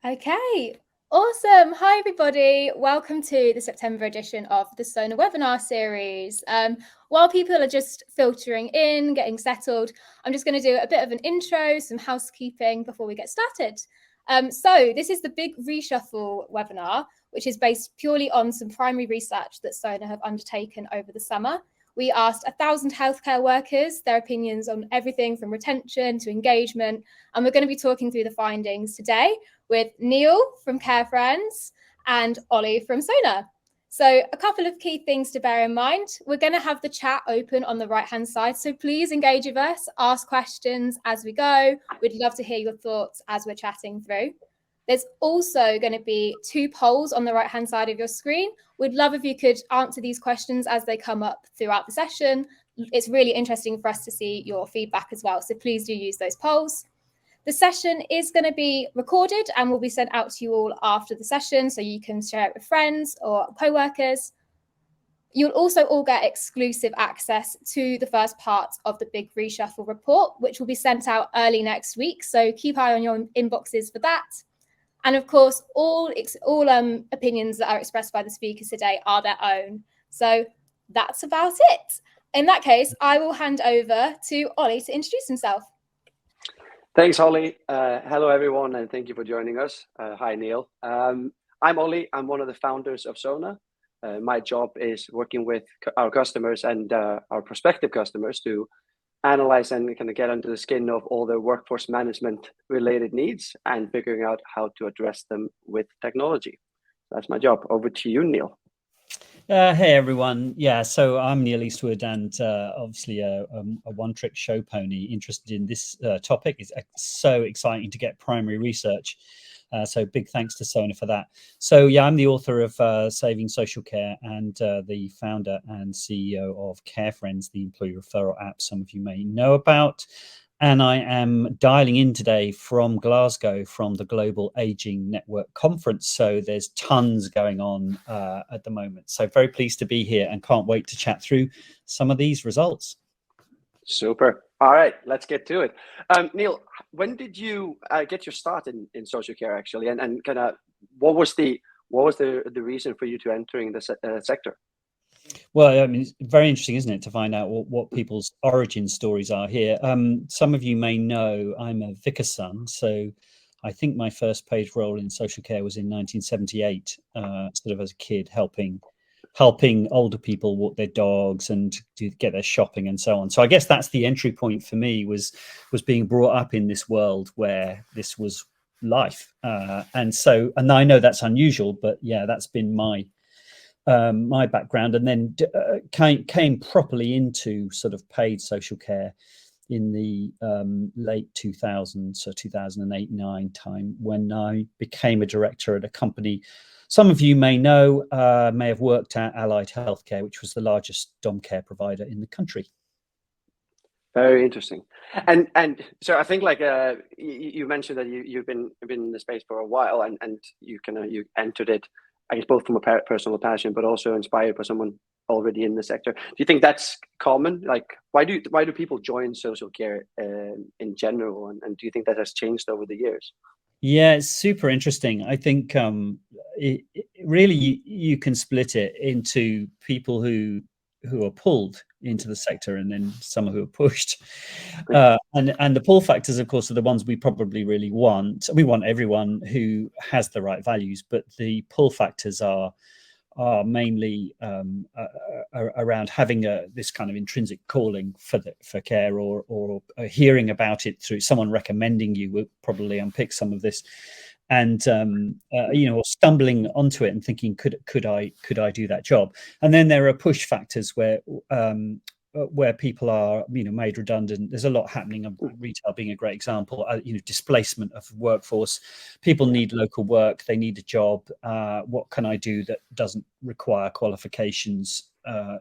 Okay, awesome. Hi, everybody. Welcome to the September edition of the Sona webinar series. While people are just filtering in, getting settled, I'm just going to do a bit of an intro, some housekeeping before we get started. So this is the Big Reshuffle webinar, which is based purely on some primary research that Sona have undertaken over the summer. We asked 1,000 healthcare workers their opinions on everything from retention to engagement, and we're going to be talking through the findings today with Neil from Care Friends and Ollie from Sona. So a couple of key things to bear in mind. We're going to have the chat open on the right-hand side, so please engage with us, ask questions as we go. We'd love to hear your thoughts as we're chatting through. There's also going to be 2 polls on the right-hand side of your screen. We'd love if you could answer these questions as they come up throughout the session. It's really interesting for us to see your feedback as well, so please do use those polls. The session is going to be recorded and will be sent out to you all after the session, so you can share it with friends or co-workers. You'll also all get exclusive access to the first part of the Big Reshuffle report, which will be sent out early next week, so keep an eye on your inboxes for that. And of course, all opinions that are expressed by the speakers today are their own. So that's about it. In that case, I will hand over to Ollie to introduce himself. Thanks, Holly. Hello, everyone, and thank you for joining us. Hi, Neil. I'm Ollie. I'm one of the founders of Sona. My job is working with our customers and our prospective customers to analyze and kind of get under the skin of all their workforce management related needs and figuring out how to address them with technology. That's my job. Over to you, Neil. Hey everyone, so I'm Neil Eastwood, and obviously a one-trick show pony interested in this topic. It's so exciting to get primary research, so big thanks to Sona for that. So I'm the author of Saving Social Care and the founder and CEO of Care Friends, the employee referral app some of you may know about. And I am dialing in today from Glasgow from the Global Aging Network Conference. So there's tons going on at the moment. So very pleased to be here and can't wait to chat through some of these results. Super. All right, let's get to it. Neil, when did you get your start in social care actually? And kind of what was the reason for you to entering the sector? Well, I mean, it's very interesting, isn't it, to find out what people's origin stories are here. Some of you may know I'm a vicar's son, so I think my first paid role in social care was in 1978, sort of as a kid, helping older people walk their dogs and get their shopping and so on. So I guess that's the entry point for me, was being brought up in this world where this was life. And I know that's unusual, but yeah, that's been my background, and then came properly into sort of paid social care in the late 2000s, so 2008-9 time, when I became a director at a company some of you may know, may have worked at Allied Healthcare, which was the largest dom care provider in the country. Very interesting. And so I think, like, you mentioned that you've been in the space for a while, and you entered it, I guess, both from a personal passion, but also inspired by someone already in the sector. Do you think that's common? Like, why do people join social care in general, and do you think that has changed over the years? Yeah, it's super interesting. I think really you can split it into people who are pulled into the sector, and then some who are pushed. And the pull factors, of course, are the ones we probably really want. We want everyone who has the right values, but the pull factors are mainly around having this kind of intrinsic calling for care, or hearing about it through someone recommending you. We'll probably unpick some of this, and or stumbling onto it and thinking, could I do that job? And then there are push factors where people are made redundant. There's a lot happening, retail being a great example. Displacement of workforce. People need local work, they need a job. What can I do that doesn't require qualifications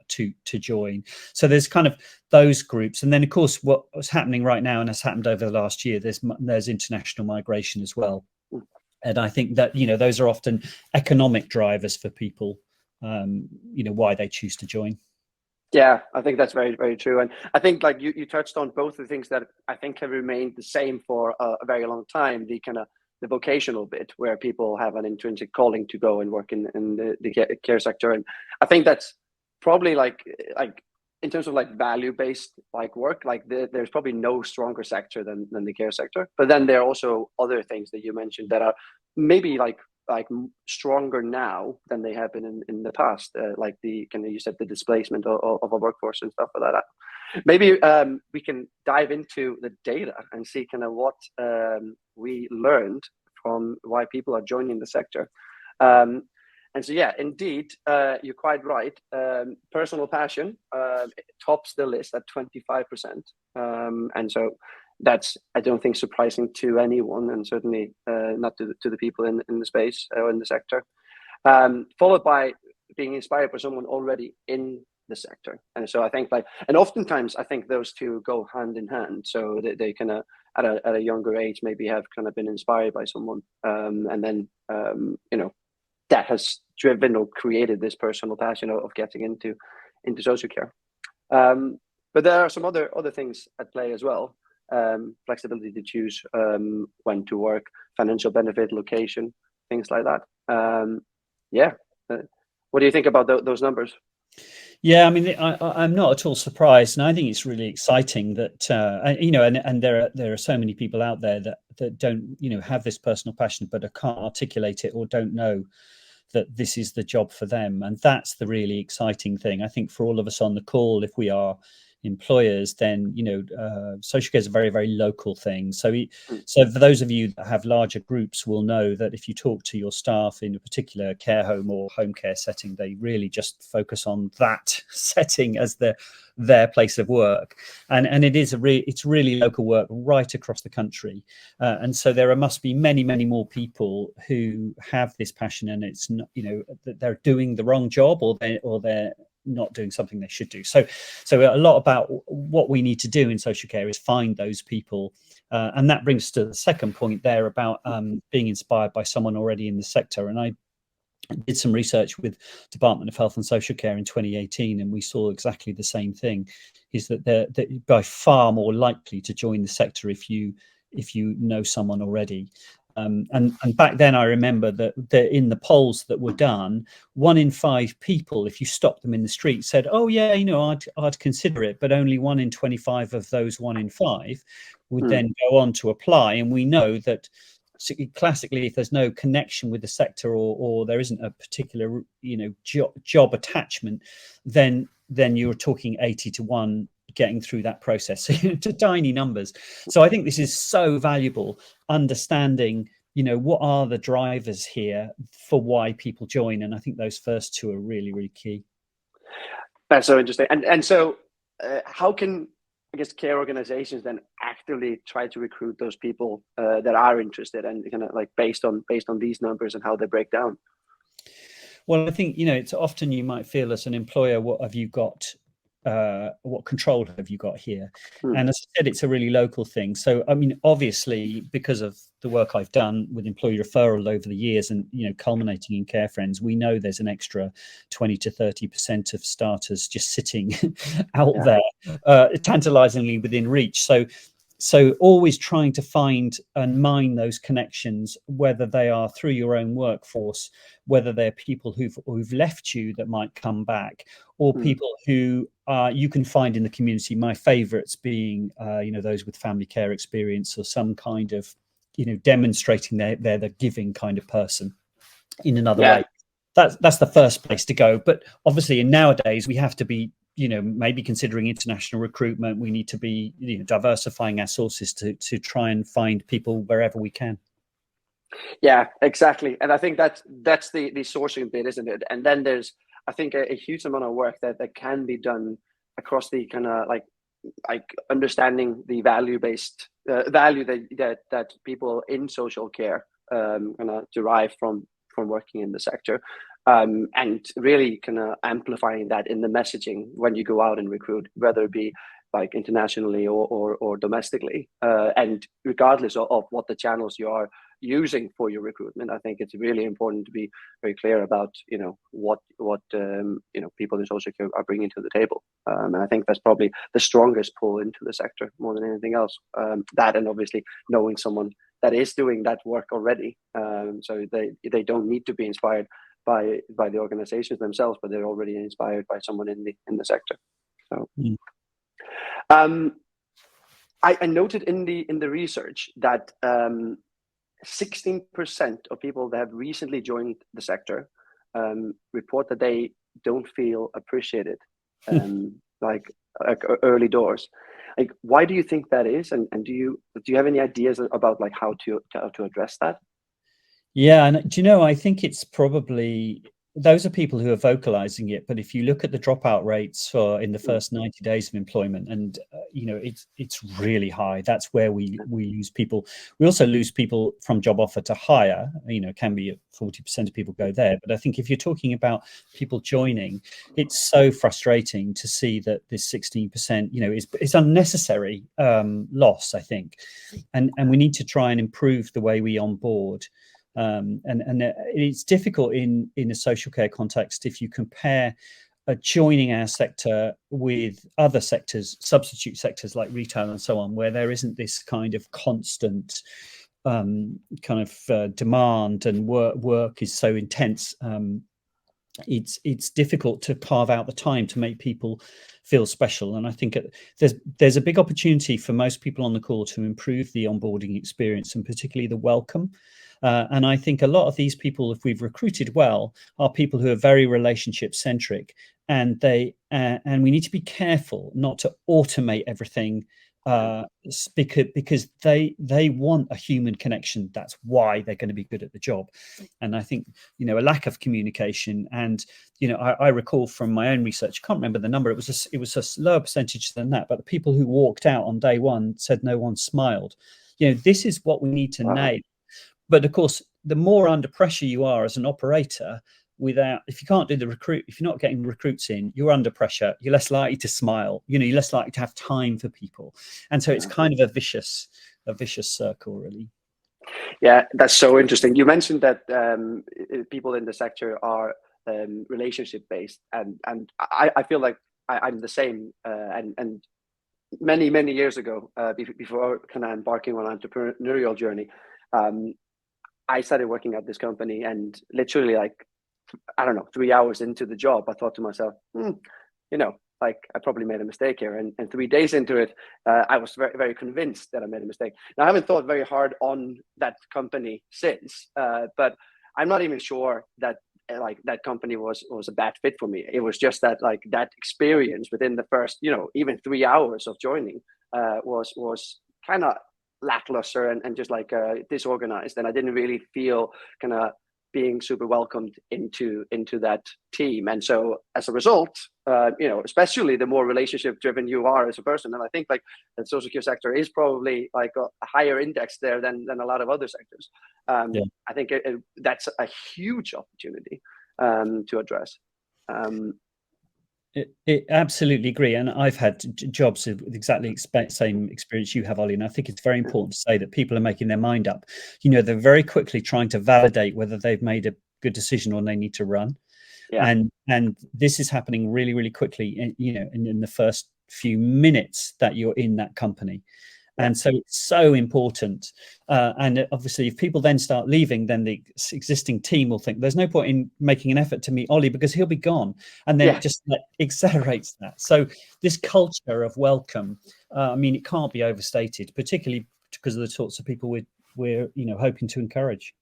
to join? So there's kind of those groups. And then, of course, what's happening right now, and has happened over the last year, there's international migration as well. And I think that those are often economic drivers for people, why they choose to join. Yeah, I think that's very, very true. And I think, like, you touched on both the things that I think have remained the same for a very long time: the kind of the vocational bit where people have an intrinsic calling to go and work in the care sector. And I think that's probably like in terms of like value-based like work, like there's probably no stronger sector than the care sector. But then there are also other things that you mentioned that are maybe like stronger now than they have been in the past, like the kind of, you said, the displacement of a workforce and stuff like that. Maybe we can dive into the data and see kind of what we learned from why people are joining the sector. And so, yeah, indeed, you're quite right. Personal passion tops the list at 25%. And so that's, I don't think, surprising to anyone, and certainly not to the people in the space or in the sector. Followed by being inspired by someone already in the sector. And so I think and oftentimes I think those two go hand in hand. So they kind of at a younger age maybe have kind of been inspired by someone, and then that has driven or created this personal passion of getting into social care. But there are some other things at play as well. Flexibility to choose when to work, financial benefit, location, things like that. What do you think about those numbers? Yeah, I mean, I'm not at all surprised, and I think it's really exciting that and there are so many people out there that don't have this personal passion, but can't articulate it or don't know that this is the job for them, and that's the really exciting thing. I think for all of us on the call, if we are employers, then social care is a very, very local thing. So for those of you that have larger groups will know that if you talk to your staff in a particular care home or home care setting, they really just focus on that setting as their place of work, and it's really local work right across the country, and so there must be many more people who have this passion, and it's not that they're doing the wrong job or they're not doing something they should do. So a lot about what we need to do in social care is find those people, and that brings us to the second point there about being inspired by someone already in the sector. And I did some research with Department of Health and Social Care in 2018, and we saw exactly the same thing, is that they're by far more likely to join the sector if you know someone already. And back then I remember that in the polls that were done, 1 in 5 people, if you stopped them in the street, said, oh yeah, I'd consider it, but only 1 in 25 of those 1 in 5 would then go on to apply. And we know that classically, if there's no connection with the sector or there isn't a particular job attachment, then you're talking 80 to 1 getting through that process, to tiny numbers. So I think this is so valuable, understanding what are the drivers here for why people join, and I think those first two are really, really key. That's so interesting. And so how can, I guess, care organizations then actively try to recruit those people that are interested, and kind of like based on these numbers and how they break down? Well, I think it's often you might feel as an employer, what have you got? What control have you got here? And as I said, it's a really local thing. So, I mean, obviously, because of the work I've done with employee referral over the years and, culminating in Care Friends, we know there's an extra 20 to 30% of starters just sitting out there, tantalizingly within reach. So always trying to find and mine those connections, whether they are through your own workforce, whether they're people who've left you that might come back, or people who you can find in the community. My favourites being, those with family care experience or some kind of, demonstrating they're the giving kind of person in another way. That's the first place to go. But obviously, nowadays we have to be, maybe considering international recruitment. We need to be, diversifying our sources to try and find people wherever we can. Yeah, exactly. And I think that's the sourcing bit, isn't it? And then there's, I think, a huge amount of work that can be done across the kind of like understanding the value-based value that people in social care kind of derive from working in the sector. And really kind of amplifying that in the messaging when you go out and recruit, whether it be like internationally or domestically, and regardless of what the channels you are using for your recruitment. I think it's really important to be very clear about what people in social care are bringing to the table, and I think that's probably the strongest pull into the sector more than anything else. That, and obviously knowing someone that is doing that work already. So they don't need to be inspired by the organizations themselves, but they're already inspired by someone in the sector. So I noted in the research that 16% of people that have recently joined the sector report that they don't feel appreciated, like early doors. Like, why do you think that is? And do you have any ideas about like how to address that? Yeah, and do you know, I think it's probably those are people who are vocalizing it, but if you look at the dropout rates for in the first 90 days of employment, and you know, it's really high. That's where we lose people. We also lose people from job offer to hire. You know, can be 40% of people go there, but I think if you're talking about people joining, it's so frustrating to see that this 16%, you know, is unnecessary loss, I think, and we need to try and improve the way we onboard. And it's difficult in a social care context if you compare joining our sector with other sectors, substitute sectors like retail and so on, where there isn't this kind of constant demand, and work is so intense. It's difficult to carve out the time to make people feel special, and I think there's a big opportunity for most people on the call to improve the onboarding experience, and particularly the welcome. And I think a lot of these people, if we've recruited well, are people who are very relationship centric, and and we need to be careful not to automate everything, because they want a human connection. That's why they're going to be good at the job. And I think, you know, a lack of communication, and you know, I recall from my own research, I can't remember the number, it was a lower percentage than that, but the people who walked out on day one said no one smiled. You know, this is what we need to nail. But of course, the more under pressure you are as an operator, if you can't do the recruit, if you're not getting recruits in, you're under pressure, you're less likely to smile, you know, you're less likely to have time for people. And so it's kind of a vicious circle, really. Yeah, that's so interesting. You mentioned that people in the sector are relationship based, and I feel like I'm the same. And many years ago, before kind of embarking on an entrepreneurial journey, I started working at this company, and literally, like, I don't know, 3 hours into the job, I thought to myself, you know, like, I probably made a mistake here. And 3 days into it, I was very, very convinced that I made a mistake. Now, I haven't thought very hard on that company since, but I'm not even sure that like that company was a bad fit for me. It was just that, like, that experience within the first, you know, even 3 hours of joining was kind of lackluster and just like disorganized, and I didn't really feel kind of being super welcomed into that team. And so as a result, you know, especially the more relationship driven you are as a person, and I think like the social care sector is probably like a higher index there than a lot of other sectors. I think that's a huge opportunity to address. I absolutely agree, and I've had jobs with exactly same experience you have, Ollie. And I think it's very important to say that people are making their mind up. You know, they're very quickly trying to validate whether they've made a good decision or they need to run. And this is happening really, really quickly. You know, in the first few minutes that you're in that company. And so it's so important. And obviously, if people then start leaving, then the existing team will think there's no point in making an effort to meet Ollie because he'll be gone. And then it just accelerates that. So this culture of welcome, I mean, it can't be overstated, particularly because of the sorts of people we're you know, hoping to encourage.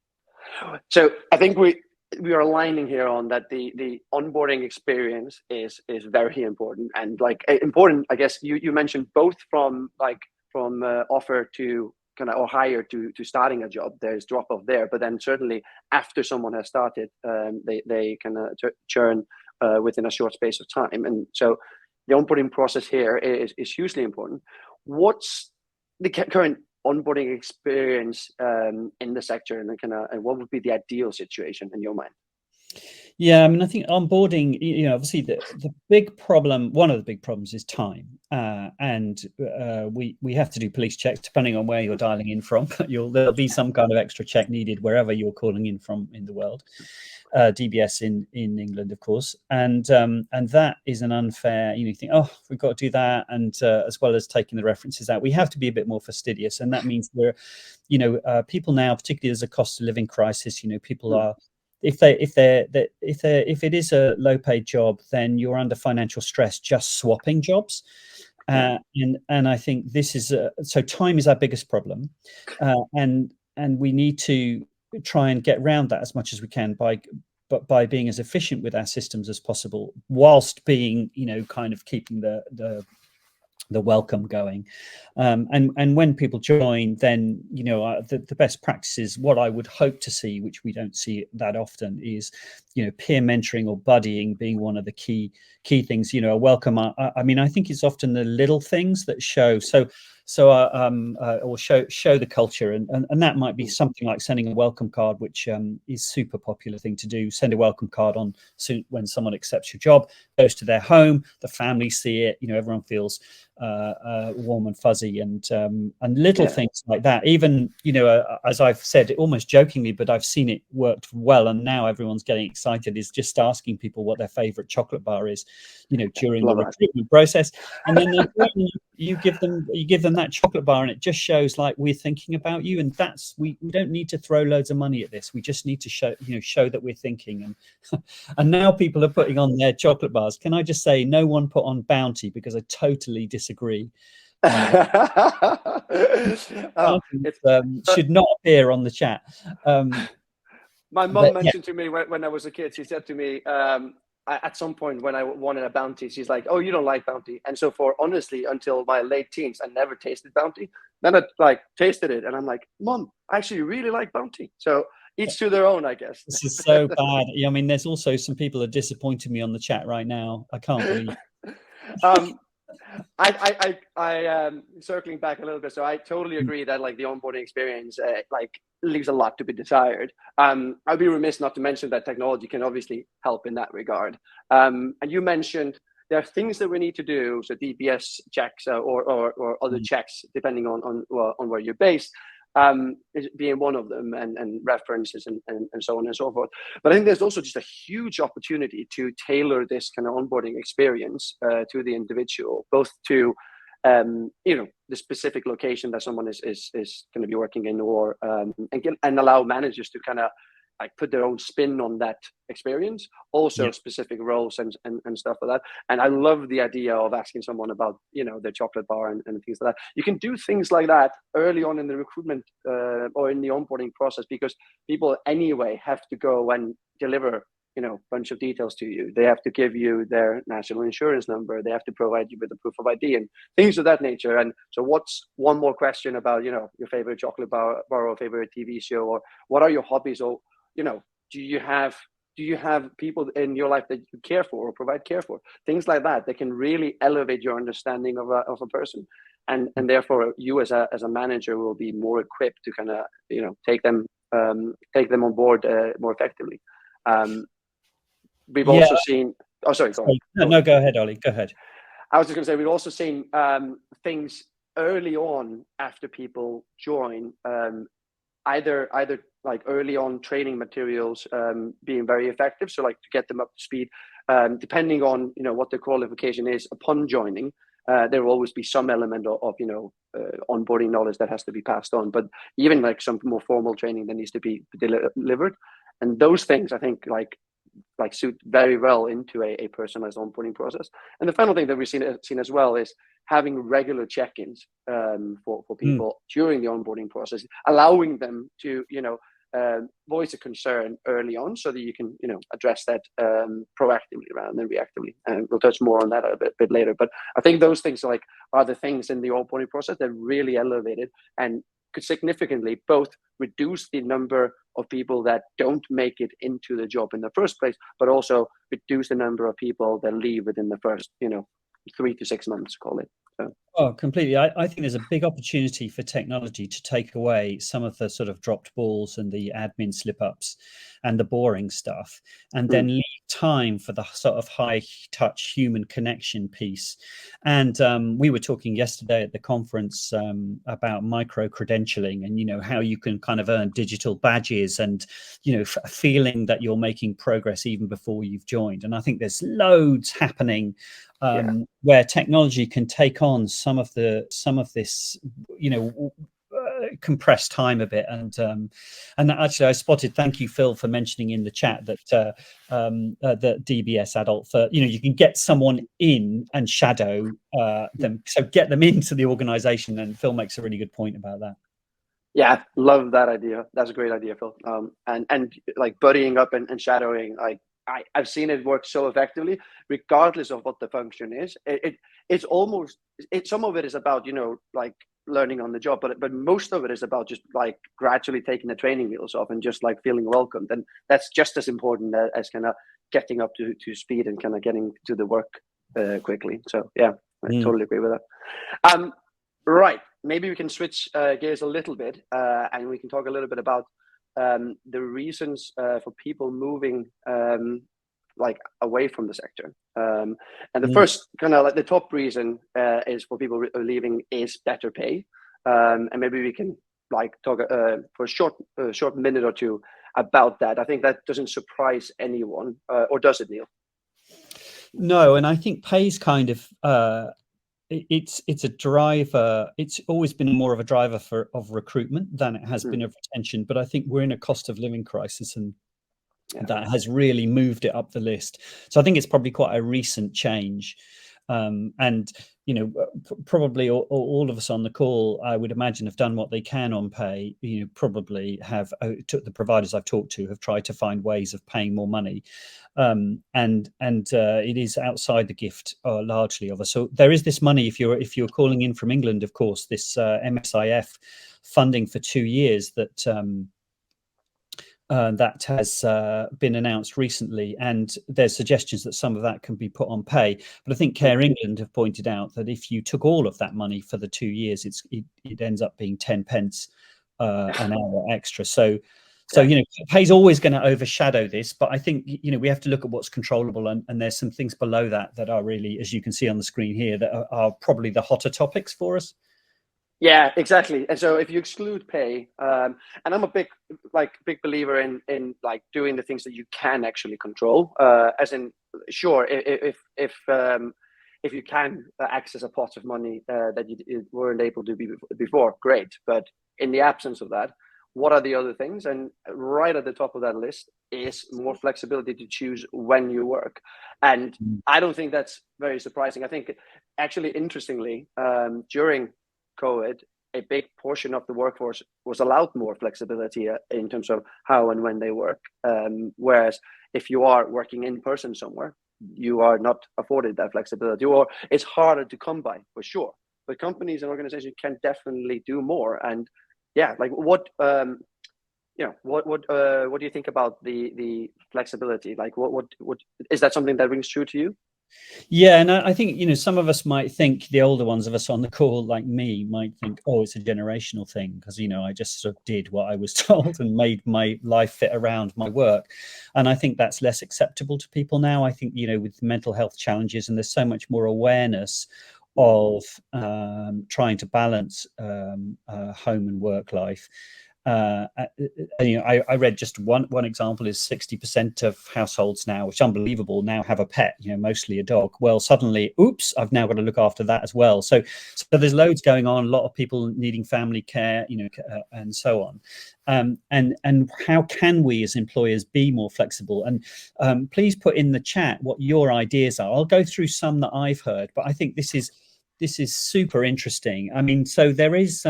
So I think we are aligning here on that the onboarding experience is very important. And like important, I guess you mentioned both from offer to kind of, or hire to starting a job, there's drop off there, but then certainly after someone has started, they kind of churn within a short space of time. And so the onboarding process here is hugely important. What's the current onboarding experience in the sector, and what would be the ideal situation in your mind? Yeah, I mean, I think onboarding, obviously the big problem, one of the big problems is time. And we have to do police checks depending on where you're dialing in from. There'll be some kind of extra check needed wherever you're calling in from in the world. DBS in England, of course, and that is an unfair. You think, oh, we've got to do that, and as well as taking the references out, we have to be a bit more fastidious, and that means people now, particularly as a cost of living crisis, people are. If it is a low paid job, then you're under financial stress just swapping jobs. And I think this is so time is our biggest problem, and we need to try and get around that as much as we can by being as efficient with our systems as possible, whilst being kind of keeping the welcome going. And when people join, then the best practices, what I would hope to see, which we don't see that often, is peer mentoring or buddying being one of the key things. A welcome. I mean, I think it's often the little things that show. Or show the culture, and that might be something like sending a welcome card, which is super popular thing to do. Send a welcome card when someone accepts your job, goes to their home, the family see it, everyone feels warm and fuzzy, and little things like that. Even as I've said almost jokingly, but I've seen it worked well, and now everyone's getting excited, is just asking people what their favorite chocolate bar is during the recruitment process, and then you give them that chocolate bar, and it just shows like we're thinking about you. And that's we don't need to throw loads of money at this. We just need to show that we're thinking. And now people are putting on their chocolate bars. Can I just say, no one put on Bounty, because I totally disagree. Should not appear on the chat. My mom mentioned to me when I was a kid, she said to me, at some point when I wanted a Bounty, she's like, oh, you don't like Bounty. And so honestly, until my late teens, I never tasted Bounty. Then I tasted it, and I'm like, Mom, I actually really like Bounty. So each to their own, I guess. This is so bad. I mean, there's also some people are disappointing me on the chat right now. I can't believe. I circling back a little bit. So I totally agree that the onboarding experience leaves a lot to be desired. I'd be remiss not to mention that technology can obviously help in that regard. And you mentioned there are things that we need to do, so DBS checks or other checks depending on where you're based. Being one of them, and references and so on and so forth. But I think there's also just a huge opportunity to tailor this kind of onboarding experience to the individual, both to the specific location that someone is going to be working in, or and allow managers to kind of put their own spin on that experience, also specific roles and stuff like that. And I love the idea of asking someone about their chocolate bar and things like that. You can do things like that early on in the recruitment or in the onboarding process, because people anyway have to go and deliver a bunch of details to you. They have to give you their national insurance number, they have to provide you with a proof of ID and things of that nature. And so what's one more question about your favorite chocolate bar or favorite TV show, or what are your hobbies, or do you have people in your life that you care for or provide care for? Things like that can really elevate your understanding of a person, and therefore you as a manager will be more equipped to kind of take them on board more effectively. We've also seen. Oh, sorry. Go on. No, go ahead, Ollie. Go ahead. I was just going to say we've also seen things early on after people join. Either like early on training materials being very effective, so like to get them up to speed, depending on what their qualification is upon joining. There will always be some element of onboarding knowledge that has to be passed on, but even like some more formal training that needs to be delivered, and those things I think like suit very well into a personalized onboarding process. And the final thing that we've seen as well is having regular check-ins for people during the onboarding process, allowing them to voice a concern early on, so that you can address that proactively rather than reactively. And we'll touch more on that a bit later. But I think those things are the things in the onboarding process that really elevated and could significantly both reduce the number of people that don't make it into the job in the first place, but also reduce the number of people that leave within the first 3 to 6 months, call it. So. Oh, completely. I think there's a big opportunity for technology to take away some of the sort of dropped balls and the admin slip ups and the boring stuff, and then leave time for the sort of high touch human connection piece. And we were talking yesterday at the conference about micro credentialing, and you know how you can kind of earn digital badges, and you know feeling that you're making progress even before you've joined. And I think there's loads happening where technology can take on some of this, you know, compressed time a bit. And actually, I spotted. Thank you, Phil, for mentioning in the chat that that DBS adult, you know, you can get someone in and shadow them, so get them into the organization. And Phil makes a really good point about that. Yeah, love that idea. That's a great idea, Phil. And like buddying up and shadowing, like I've seen it work so effectively, regardless of what the function is. It's almost some of it is about, you know, like learning on the job, but most of it is about just like gradually taking the training wheels off and just like feeling welcomed. And that's just as important as kind of getting up to speed and kind of getting to the work quickly. So yeah, I totally agree with that. Right, maybe we can switch gears a little bit, and we can talk a little bit about the reasons for people moving like away from the sector. And the first kind of like the top reason is for people leaving is better pay. And maybe we can like talk for a short minute or two about that. I think that doesn't surprise anyone, or does it, Neil? No, and I think pay's kind of it's a driver. It's always been more of a driver of recruitment than it has been of retention. But I think we're in a cost of living crisis, and that has really moved it up the list. So I think it's probably quite a recent change. And you know, probably all of us on the call, I would imagine, have done what they can on pay. You know, probably have the providers I've talked to have tried to find ways of paying more money, and it is outside the gift largely of us. So there is this money, if you're calling in from England, of course, this MSIF funding for 2 years that has been announced recently, and there's suggestions that some of that can be put on pay. But I think Care England have pointed out that if you took all of that money for the 2 years, it ends up being 10 pence an hour extra. So you know, pay's always going to overshadow this, but I think, you know, we have to look at what's controllable, and there's some things below that are really, as you can see on the screen here, that are probably the hotter topics for us. Yeah, exactly. And so if you exclude pay, and I'm a big believer in like doing the things that you can actually control, as in, sure, if you can access a pot of money that you weren't able to be before, great. But in the absence of that, what are the other things? And right at the top of that list is more flexibility to choose when you work. And I don't think that's very surprising. I think actually, interestingly, during COVID, a big portion of the workforce was allowed more flexibility in terms of how and when they work. Whereas if you are working in person somewhere, you are not afforded that flexibility, or it's harder to come by, for sure. But companies and organizations can definitely do more. And yeah, like what do you think about the flexibility? Like what is that something that rings true to you? Yeah, and I think, you know, some of us might think, the older ones of us on the call, like me, might think, oh, it's a generational thing, because, you know, I just sort of did what I was told and made my life fit around my work. And I think that's less acceptable to people now. I think, you know, with mental health challenges, and there's so much more awareness of trying to balance home and work life. You know, I read just one example is 60% of households now, which is unbelievable, now have a pet, you know, mostly a dog. Well, suddenly, oops, I've now got to look after that as well. So there's loads going on, a lot of people needing family care, you know, and so on. And how can we as employers be more flexible? And please put in the chat what your ideas are. I'll go through some that I've heard, but I think this is super interesting. I mean, so there is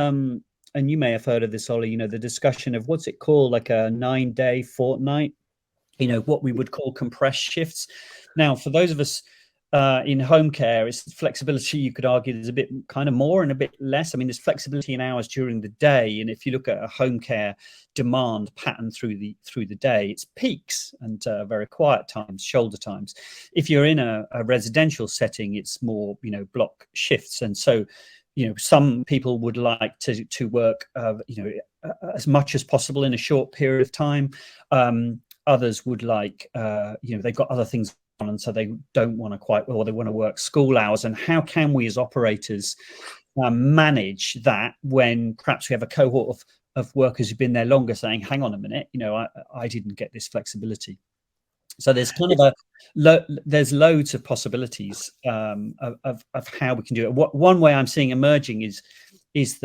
and you may have heard of this, Ollie, you know, the discussion of what's it called, like a 9-day fortnight, you know, what we would call compressed shifts. Now, for those of us In home care, it's flexibility. You could argue there's a bit kind of more and a bit less. I mean, there's flexibility in hours during the day, and if you look at a home care demand pattern through the day, it's peaks and very quiet times, shoulder times. If you're in a residential setting, it's more, you know, block shifts, and so, you know, some people would like to work, you know, as much as possible in a short period of time. Others would like, you know, they've got other things on, and so they don't want to quite, or they want to work school hours. And how can we as operators manage that when perhaps we have a cohort of workers who've been there longer saying, hang on a minute, you know, I didn't get this flexibility. So there's kind of there's loads of possibilities of how we can do it. One way I'm seeing emerging is it's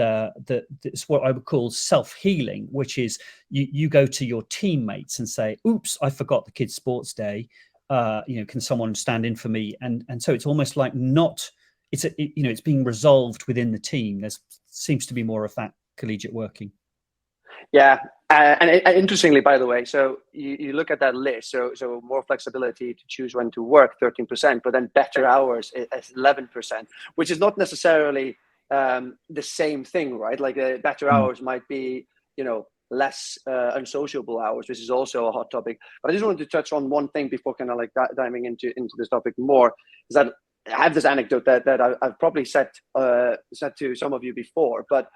what I would call self-healing, which is you go to your teammates and say, oops, I forgot the kids' sports day. You know, can someone stand in for me? And so it's almost like you know, it's being resolved within the team. There seems to be more of that collegiate working. Yeah, and interestingly, by the way, so you look at that list. So more flexibility to choose when to work, 13%, but then better hours is 11%, which is not necessarily the same thing, right? Like better hours might be, you know, less unsociable hours, which is also a hot topic. But I just wanted to touch on one thing before kind of like diving into this topic more, is that I have this anecdote that I've probably said to some of you before, but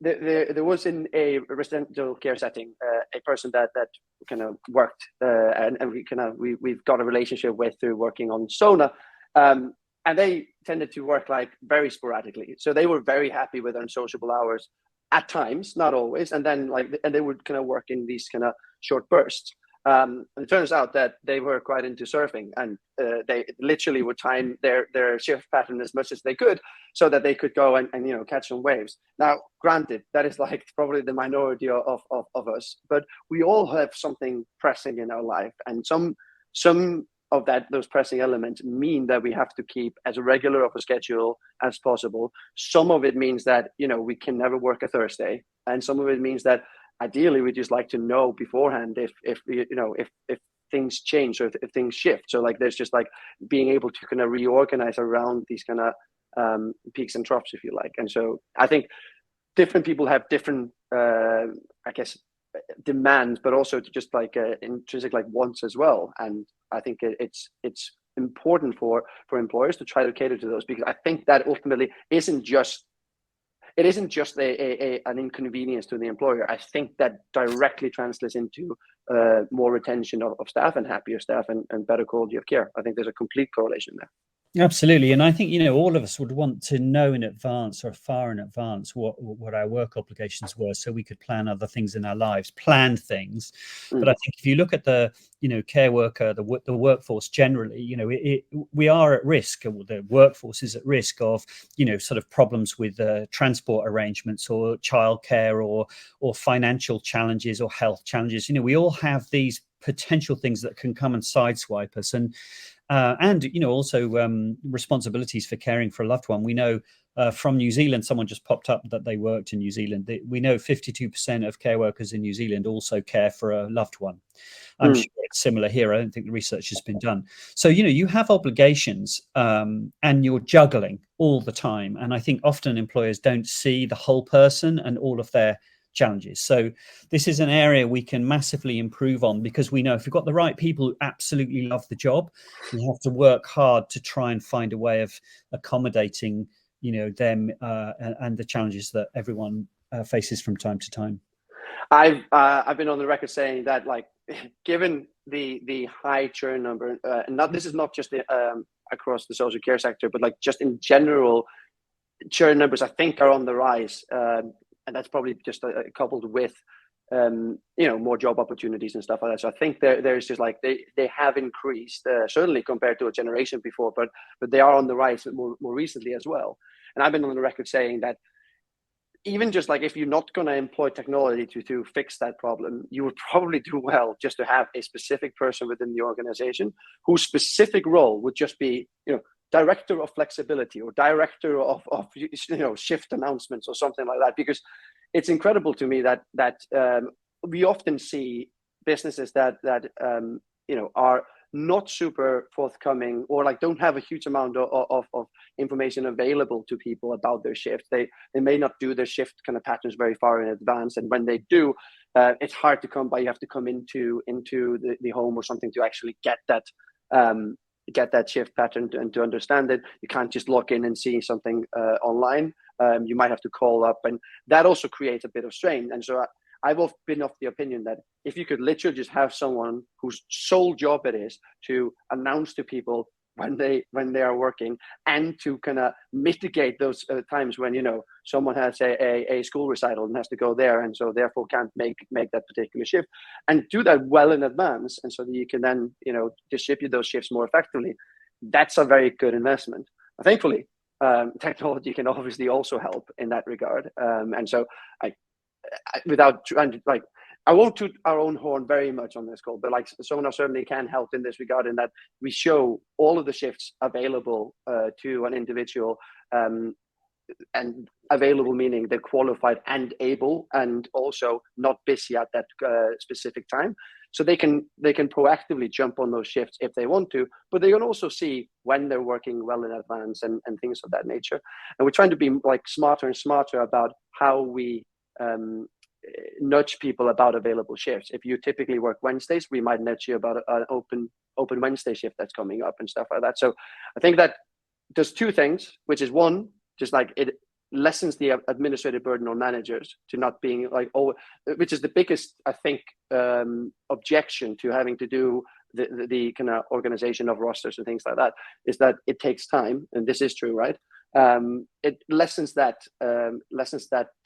there was in a residential care setting a person that kind of worked and we've got a relationship with through working on Sona, and they tended to work like very sporadically. So they were very happy with unsociable hours at times, not always, and then and they would kind of work in these kind of short bursts. And it turns out that they were quite into surfing, and they literally would time their shift pattern as much as they could so that they could go and you know, catch some waves. Now, granted, that is like probably the minority of us, but we all have something pressing in our life, and some of those pressing elements mean that we have to keep as regular of a schedule as possible. Some of it means that, you know, we can never work a Thursday, and some of it means that ideally we just like to know beforehand if things change or if things shift. So like there's just like being able to kind of reorganize around these kind of peaks and troughs, if you like. And so I think different people have different I guess demands, but also to just like intrinsic like wants as well. And I think it's important for employers to try to cater to those, because I think that ultimately isn't just an inconvenience to the employer. I think that directly translates into more retention of staff and happier staff and better quality of care. I think there's a complete correlation there. Absolutely. And I think, you know, all of us would want to know in advance or far in advance what our work obligations were, so we could plan other things in our lives, plan things. But I think if you look at the, you know, care worker, the workforce generally, you know, we are at risk, or the workforce is at risk of, you know, sort of problems with transport arrangements or childcare or financial challenges or health challenges. You know, we all have these potential things that can come and sideswipe us. And you know, also responsibilities for caring for a loved one. We know from New Zealand, someone just popped up that they worked in New Zealand. We know 52% of care workers in New Zealand also care for a loved one. I'm sure it's similar here. I don't think the research has been done. So, you know, you have obligations and you're juggling all the time. And I think often employers don't see the whole person and all of their challenges. So this is an area we can massively improve on, because we know if we've got the right people who absolutely love the job, we have to work hard to try and find a way of accommodating, you know, them and the challenges that everyone faces from time to time. I've been on the record saying that, like, given the high churn number, this is not just across the social care sector, but like just in general, churn numbers I think are on the rise. And that's probably just coupled with, you know, more job opportunities and stuff like that. So I think there's just like they have increased, certainly compared to a generation before, but they are on the rise more recently as well. And I've been on the record saying that even just like if you're not going to employ technology to fix that problem, you would probably do well just to have a specific person within the organization whose specific role would just be, you know, director of flexibility or director of you know, shift announcements or something like that. Because it's incredible to me that we often see businesses that you know, are not super forthcoming, or like don't have a huge amount of information available to people about their shift. They may not do their shift kind of patterns very far in advance, and when they do, it's hard to come by. You have to come into the home or something to actually get that shift pattern and to understand it. You can't just log in and see something online. You might have to call up, and that also creates a bit of strain. And so I've been of the opinion that if you could literally just have someone whose sole job it is to announce to people when they are working, and to kind of mitigate those times when, you know, someone has a school recital and has to go there, and so therefore can't make that particular shift, and do that well in advance, and so that you can then, you know, distribute those shifts more effectively. That's a very good investment. Thankfully, technology can obviously also help in that regard, and so without trying to, like, I won't toot our own horn very much on this call, but like Sona certainly can help in this regard, in that we show all of the shifts available to an individual, and available meaning they're qualified and able, and also not busy at that specific time. So they can proactively jump on those shifts if they want to, but they can also see when they're working well in advance and things of that nature. And we're trying to be like smarter and smarter about how we nudge people about available shifts. If you typically work Wednesdays, we might nudge you about an open Wednesday shift that's coming up and stuff like that. So I think that does two things, which is one, just like it lessens the administrative burden on managers to not being like, which is the biggest, I think, objection to having to do the kind of organization of rosters and things like that, is that it takes time, and this is true, right? It lessens that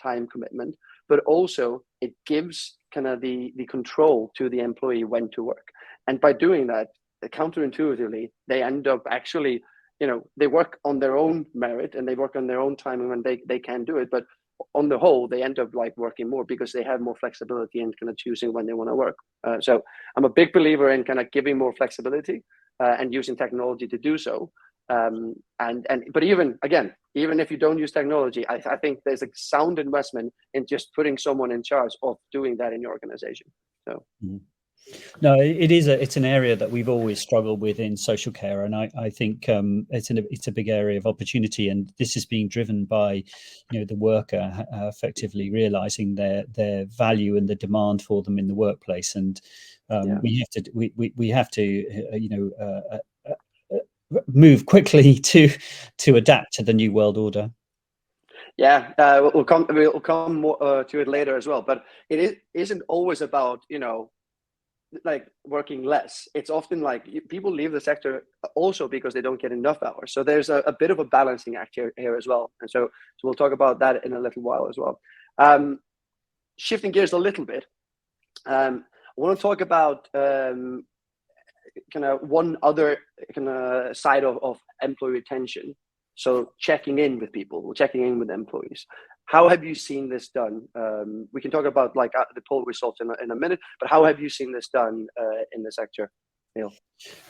time commitment, but also it gives kind of the control to the employee when to work. And by doing that, counterintuitively, they end up actually, you know, they work on their own merit and they work on their own time when they can do it. But on the whole, they end up like working more because they have more flexibility and kind of choosing when they want to work. So I'm a big believer in kind of giving more flexibility and using technology to do so. But even if you don't use technology, I think there's a sound investment in just putting someone in charge of doing that in your organization. So. No, it's an area that we've always struggled with in social care, and I think it's a big area of opportunity, and this is being driven by, you know, the worker effectively realizing their value and the demand for them in the workplace, and we have to you know, move quickly to adapt to the new world order. Yeah, we'll come more to it later as well. But it isn't always about, you know, like working less. It's often like people leave the sector also because they don't get enough hours. So there's a bit of a balancing act here as well. And so we'll talk about that in a little while as well. Shifting gears a little bit, I want to talk about kind of one other kind of side of employee retention. So checking in with people, checking in with employees. How have you seen this done? We can talk about like the poll results in a minute, but how have you seen this done in the sector, Neil?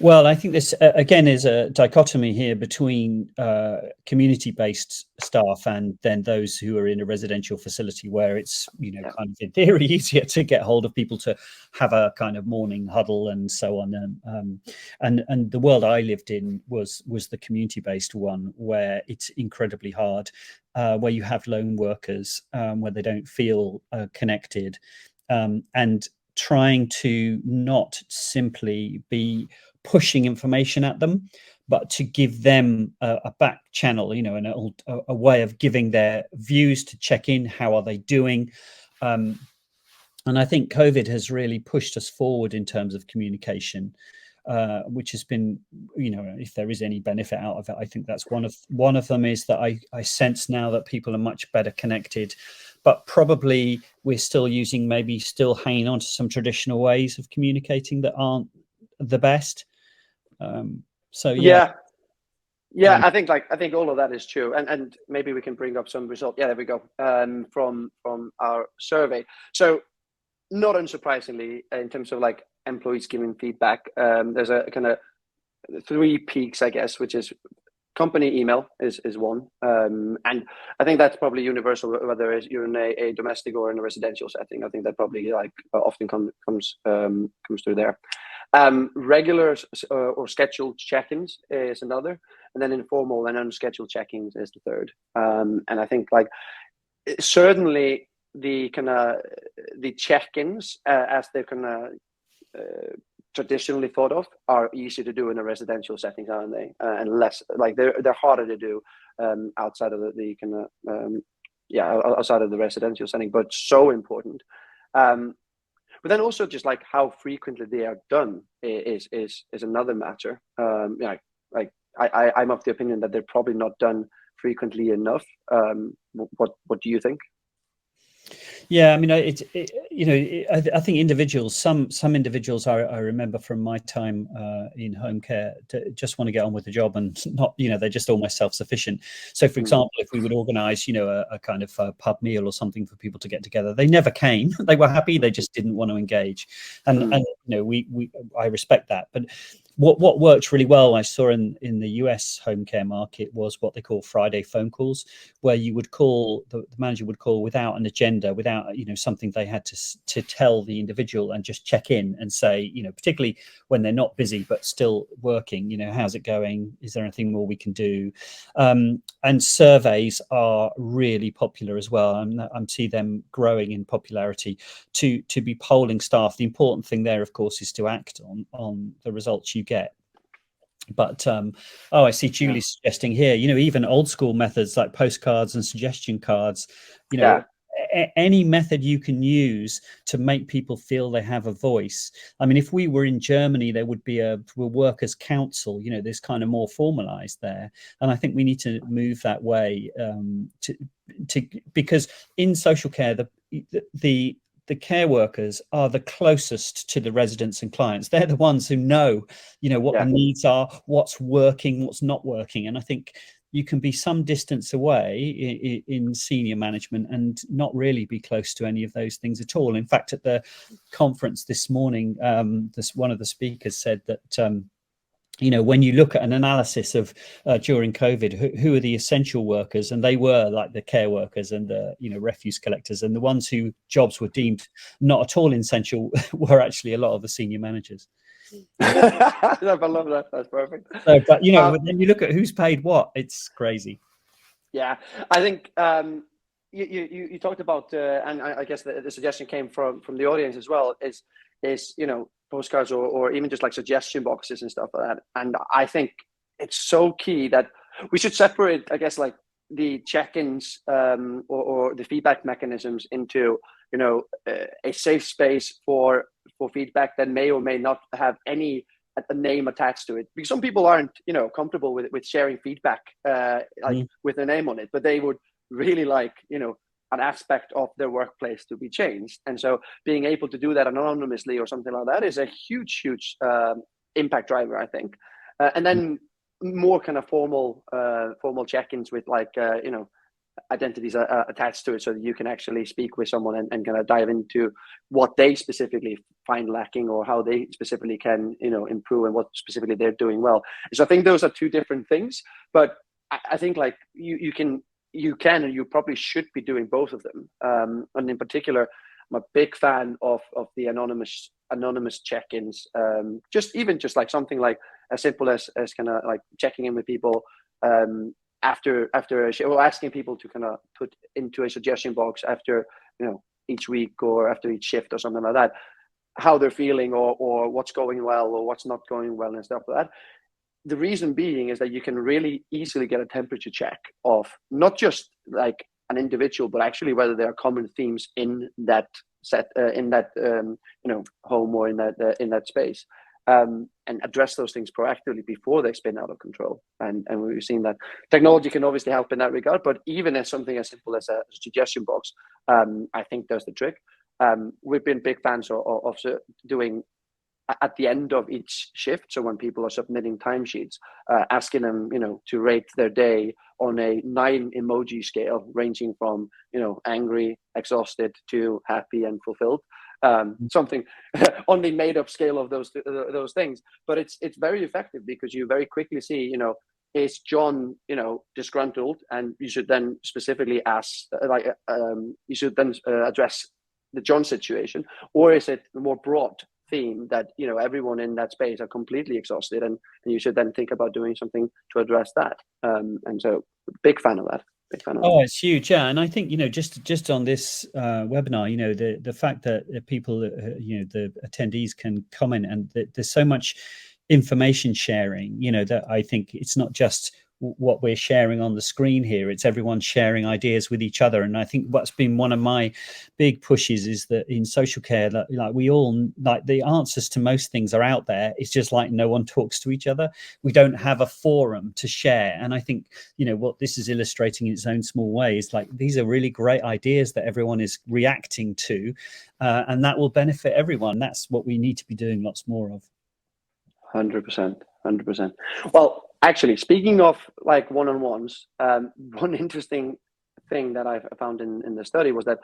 Well, I think this again is a dichotomy here between community-based staff and then those who are in a residential facility, where it's, you know, kind of in theory easier to get hold of people to have a kind of morning huddle and so on. And the world I lived in was the community-based one, where it's incredibly hard, where you have lone workers, where they don't feel connected, and trying to not simply be pushing information at them, but to give them a back channel, you know, and a way of giving their views, to check in, how are they doing. And I think COVID has really pushed us forward in terms of communication, which has been, you know, if there is any benefit out of it, I think that's one of them, is that I sense now that people are much better connected, but probably we're still hanging on to some traditional ways of communicating that aren't the best. So yeah, I think all of that is true, and maybe we can bring up some results. Yeah, there we go. From our survey. So not unsurprisingly, in terms of like employees giving feedback, there's a kind of 3 peaks, I guess, which is company email is one, and I think that's probably universal, whether you're in a domestic or in a residential setting. I think that probably like often comes through there. Regular or scheduled check-ins is another, and then informal and unscheduled check-ins is the third. And I think like certainly the check-ins as they're traditionally thought of are easy to do in a residential setting, aren't they? And less like they're harder to do outside of outside of the residential setting, but so important. But then also just like how frequently they are done is another matter. I'm of the opinion that they're probably not done frequently enough. What do you think? Yeah, I mean, I think individuals, some individuals I remember from my time in home care just want to get on with the job and not, they're just almost self-sufficient. So, for example, if we would organise, a kind of pub meal or something for people to get together, they never came. They were happy. They just didn't want to engage, and I respect that. But what worked really well, I saw in the US home care market, was what they call Friday phone calls, where you would call, the manager would call without an agenda, without something they had to tell the individual, and just check in and say, particularly when they're not busy but still working, how's it going? Is there anything more we can do? And surveys are really popular as well. I'm see them growing in popularity to be polling staff. The important thing there, of course, is to act on the results you get. But I see Julie suggesting here, even old school methods like postcards and suggestion cards, any method you can use to make people feel they have a voice. I mean, if we were in Germany, there would be a workers' council, this kind of more formalized there. And I think we need to move that way because in social care, the care workers are the closest to the residents and clients. They're the ones who know, what the needs are, what's working, what's not working. And I think you can be some distance away in senior management and not really be close to any of those things at all. In fact, at the conference this morning, one of the speakers said that, when you look at an analysis of during COVID, who are the essential workers, and they were like the care workers and the refuse collectors, and the ones whose jobs were deemed not at all essential were actually a lot of the senior managers. I love that. That's perfect. So, but when you look at who's paid what, it's crazy. Yeah, I think you talked about, and I guess the suggestion came from the audience as well. Is postcards or even just like suggestion boxes and stuff like that. And I think it's so key that we should separate, I guess, like the check-ins or the feedback mechanisms into, a safe space for feedback that may or may not have a name attached to it. Because some people aren't, comfortable with sharing feedback with a name on it, but they would really like, an aspect of their workplace to be changed. And so being able to do that anonymously or something like that is a huge impact driver, I think. And then more kind of formal check-ins with like, identities attached to it, so that you can actually speak with someone and kind of dive into what they specifically find lacking or how they specifically can, improve and what specifically they're doing well. So I think those are two different things, but I think like you can and you probably should be doing both of them. And in particular, I'm a big fan of the anonymous check-ins. Just like something like as simple as kind of like checking in with people after a shift, or asking people to kind of put into a suggestion box after each week or after each shift or something like that, how they're feeling or what's going well or what's not going well and stuff like that. The reason being is that you can really easily get a temperature check of not just like an individual, but actually whether there are common themes in that home or in that space, and address those things proactively before they spin out of control. And we've seen that technology can obviously help in that regard, but even as something as simple as a suggestion box, I think does the trick. We've been big fans of doing at the end of each shift. So when people are submitting timesheets, asking them, to rate their day on a 9 emoji scale, ranging from, angry, exhausted to happy and fulfilled. Something on the made up scale of those things. But it's very effective because you very quickly see, is John, disgruntled, and you should then specifically ask, you should then address the John situation, or is it more broad theme that, you know, everyone in that space are completely exhausted, and you should then think about doing something to address that. And so big fan of that. Big fan of Oh, that. it's huge, yeah. And I think, you know, just on this webinar, you know, the fact that people, you know, the attendees can comment, and there's so much information sharing, you know, that I think it's not just what we're sharing on the screen here, it's everyone sharing ideas with each other. And I think what's been one of my big pushes is that in social care, that like we all, like, the answers to most things are out there. It's just like no one talks to each other. We don't have a forum to share. And I think, you know, what this is illustrating in its own small way is like, these are really great ideas that everyone is reacting to, and that will benefit everyone. That's what we need to be doing lots more of. 100%. Well, actually, speaking of like one-on-ones, one interesting thing that I found in the study was that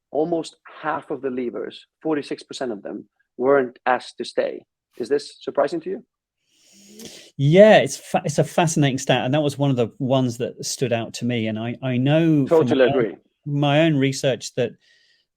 almost half of the leavers, 46% of them, weren't asked to stay. Is this surprising to you? Yeah, it's a fascinating stat, and that was one of the ones that stood out to me. And I know Totally from agree. my own research that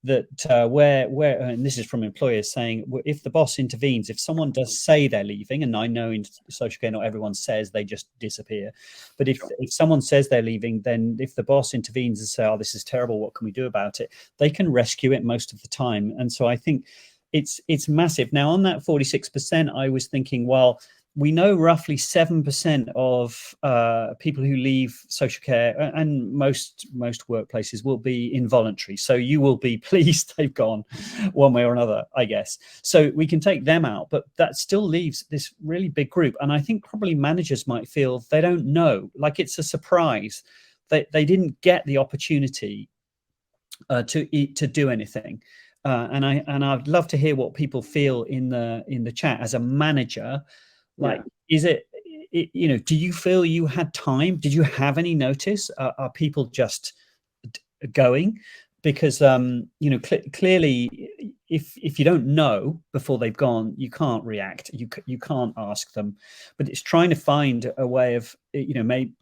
where and this is from employers saying, if the boss intervenes, if someone does say they're leaving, and I know in social care not everyone says, they just disappear, but if someone says they're leaving, then if the boss intervenes and say, oh, this is terrible, what can we do about it, they can rescue it most of the time. And so I think it's massive. Now on that 46%, I was thinking, well, we know roughly 7% of people who leave social care, and most workplaces, will be involuntary. So you will be pleased they've gone one way or another, I guess. So we can take them out, but that still leaves this really big group. And I think probably managers might feel they don't know, like it's a surprise. They didn't get the opportunity to do anything. And I'd love to hear what people feel in the chat as a manager. Like, is it, you know, do you feel you had time? Did you have any notice? Are people just going? Because, you know, clearly, if you don't know before they've gone, you can't react. You can't ask them. But it's trying to find a way of, you know, maybe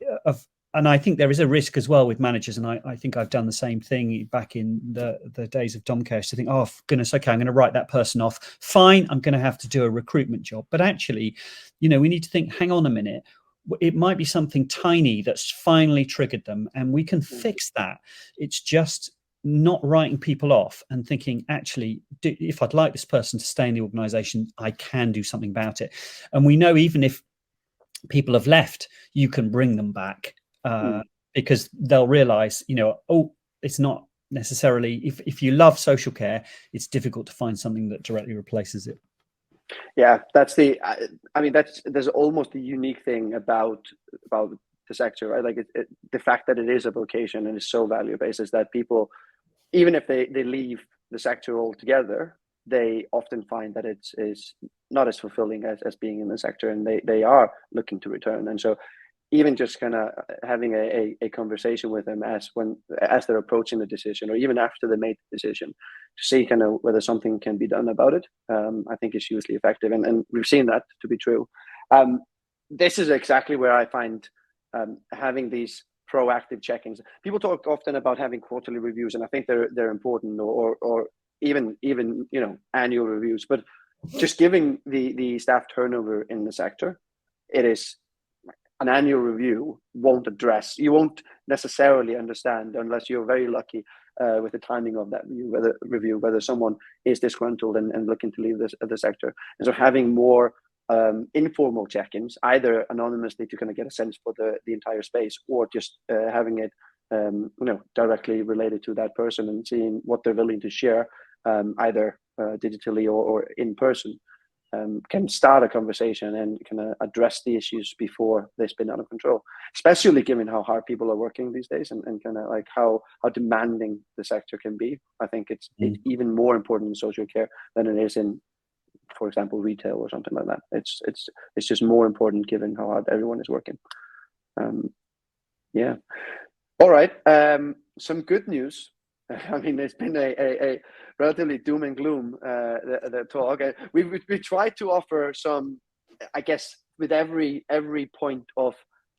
and I think there is a risk as well with managers, and I think I've done the same thing back in the days of Domcare, to think, oh goodness, okay, I'm going to write that person off. Fine, I'm going to have to do a recruitment job. But actually, you know, we need to think, hang on a minute, it might be something tiny that's finally triggered them, and we can fix that. It's just not writing people off and thinking, actually, if I'd like this person to stay in the organization, I can do something about it. And we know even if people have left, you can bring them back. Because they'll realize, you know, oh, it's not necessarily, if you love social care, it's difficult to find something that directly replaces it. Yeah, that's I mean, there's almost a unique thing about the sector, right? Like the fact that it is a vocation and is so value based is that people, even if they leave the sector altogether, they often find that it's not as fulfilling as being in the sector, and they are looking to return. And so even just kind of having a conversation with them as they're approaching the decision, or even after they made the decision, to see kind of whether something can be done about it, I think is hugely effective. And we've seen that to be true. This is exactly where I find having these proactive check-ins. People talk often about having quarterly reviews, and I think they're important, or even you know, annual reviews. But just giving the staff turnover in the sector, it is an annual review won't address. You won't necessarily understand, unless you're very lucky with the timing of that review, whether someone is disgruntled and looking to leave the sector. And so having more informal check-ins, either anonymously to kind of get a sense for the entire space, or just having it you know, directly related to that person and seeing what they're willing to share, either digitally or in person, can start a conversation and kind of address the issues before they spin out of control, especially given how hard people are working these days, and kind of like how demanding the sector can be. I think it's even more important in social care than it is in, for example, retail or something like that. It's just more important given how hard everyone is working. Yeah. All right. Some good news. I mean, it's been a relatively doom and gloom the talk. We tried to offer some, I guess, with every point of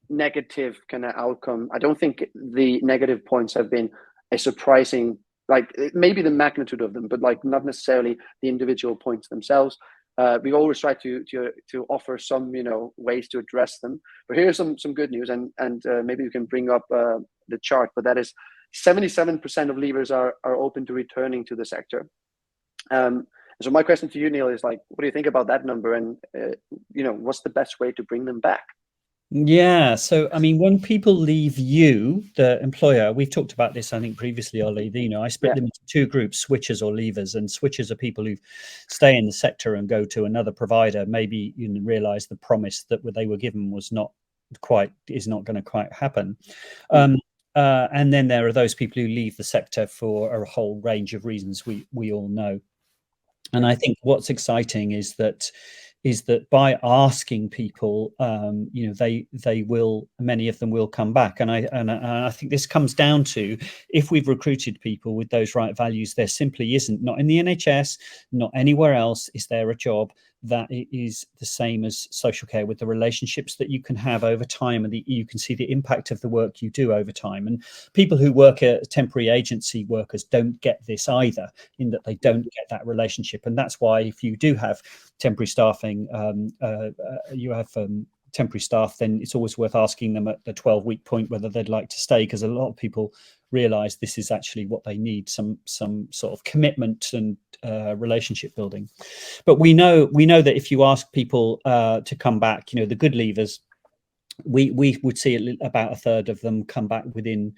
negative kind of outcome. I don't think the negative points have been a surprising, like maybe the magnitude of them, but like not necessarily the individual points themselves. We always try to offer some, ways to address them. But here's some good news, and maybe you can bring up the chart. But that is 77% of leavers are open to returning to the sector. So my question to you, Neil, is like, what do you think about that number, and what's the best way to bring them back? Yeah, so I mean, when people leave you, the employer, we've talked about this, I think, previously, Ollie. I split them into two groups: switchers or leavers. And switchers are people who stay in the sector and go to another provider. Maybe you realize the promise that they were given is not going to quite happen. And then there are those people who leave the sector for a whole range of reasons we all know. And I think what's exciting is that by asking people, they will, many of them will come back. And I think this comes down to, if we've recruited people with those right values, there simply isn't, not in the NHS, not anywhere else, is there a job that is the same as social care, with the relationships that you can have over time, and you can see the impact of the work you do over time. And people who work at temporary agency workers don't get this either, in that they don't get that relationship. And that's why, if you do have temporary staffing, you have temporary staff, then it's always worth asking them at the 12-week point whether they'd like to stay, because a lot of people realize this is actually what they need, some sort of commitment and relationship building. But we know that if you ask people to come back, the good leavers, we would see about a third of them come back within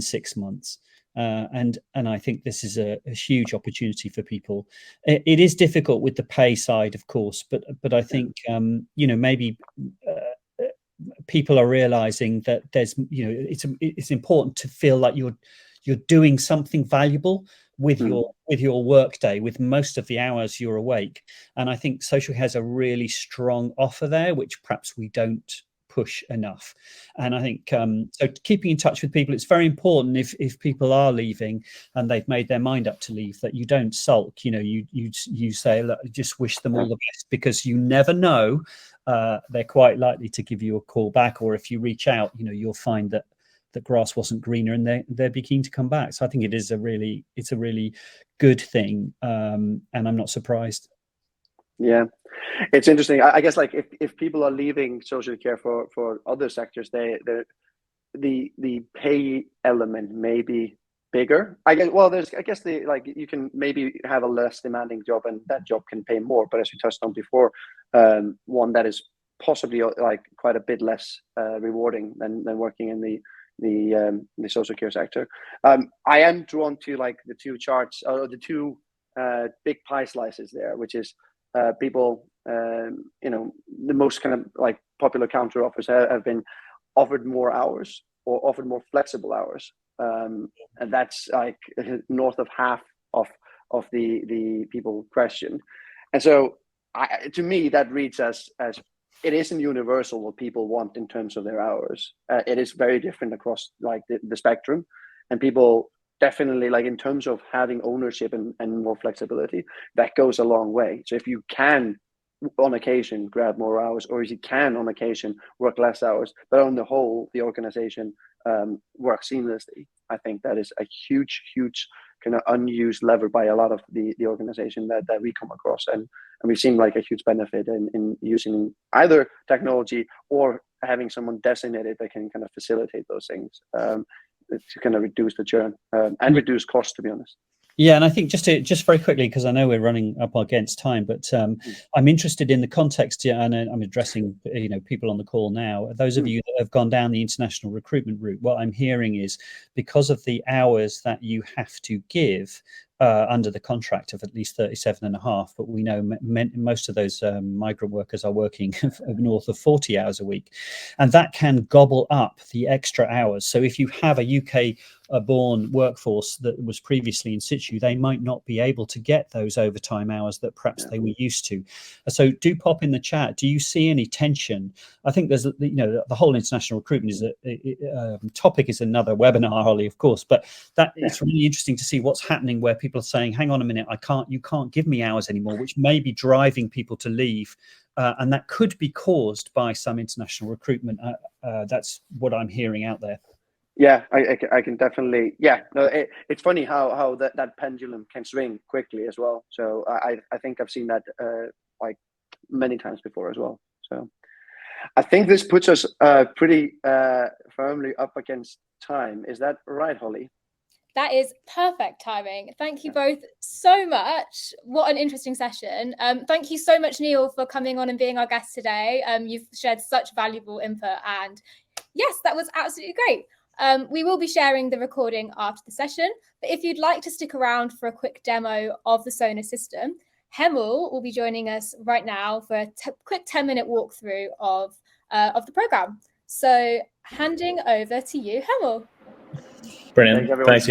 6 months. And I think this is a huge opportunity for people. It is difficult with the pay side, of course, but I think maybe people are realizing that there's it's important to feel like you're doing something valuable with your work day, with most of the hours you're awake. And I think social has a really strong offer there, which perhaps we don't push enough. And I think so keeping in touch with people, it's very important, if people are leaving and they've made their mind up to leave, that you don't sulk. You say, look, just wish them all the best, because you never know, they're quite likely to give you a call back, or if you reach out, you'll find that the grass wasn't greener and they're be keen to come back. So I think it's a really good thing, and I'm not surprised. Yeah, it's interesting. I guess, like, if people are leaving social care for other sectors, the pay element may be bigger. I guess you can maybe have a less demanding job, and that job can pay more. But as we touched on before, one that is possibly like quite a bit less rewarding than working in the social care sector. I am drawn to, like, the two charts, or the two big pie slices there, which is people, the most kind of like popular counter offers have been offered more hours, or offered more flexible hours, and that's like north of half of the people questioned. And so to me, that reads as it isn't universal what people want in terms of their hours. It is very different across, like, the spectrum, and people definitely, like, in terms of having ownership and more flexibility, that goes a long way. So if you can on occasion grab more hours, or if you can on occasion work less hours, but on the whole the organization works seamlessly, I think that is a huge kind of unused lever by a lot of the organization that we come across, and we've seen, like, a huge benefit in using either technology or having someone designated that can kind of facilitate those things, to kind of reduce the churn and reduce costs, to be honest. Yeah, and I think just very quickly, because I know we're running up against time, but I'm interested in the context, and I'm addressing people on the call now. Those of you that have gone down the international recruitment route, what I'm hearing is, because of the hours that you have to give under the contract of at least 37.5, but we know most of those migrant workers are working north of 40 hours a week, and that can gobble up the extra hours. So if you have a UK born workforce that was previously in situ, they might not be able to get those overtime hours that perhaps they were used to. So do pop in the chat, do you see any tension? I think there's, the whole international recruitment is a topic, is another webinar, Holly, of course, but it's really interesting to see what's happening, where people are saying, hang on a minute, you can't give me hours anymore, which may be driving people to leave. And that could be caused by some international recruitment. That's what I'm hearing out there. Yeah, I can definitely. Yeah, no, it's funny how that pendulum can swing quickly as well. So I think I've seen that like many times before as well. So I think this puts us pretty firmly up against time. Is that right, Holly? That is perfect timing. Thank you both so much. What an interesting session. Thank you so much, Neil, for coming on and being our guest today. You've shared such valuable input, and yes, that was absolutely great. We will be sharing the recording after the session, but if you'd like to stick around for a quick demo of the Sona system, Hemel will be joining us right now for a quick 10-minute walkthrough of the program. So handing over to you, Hemel. Brilliant. Thanks,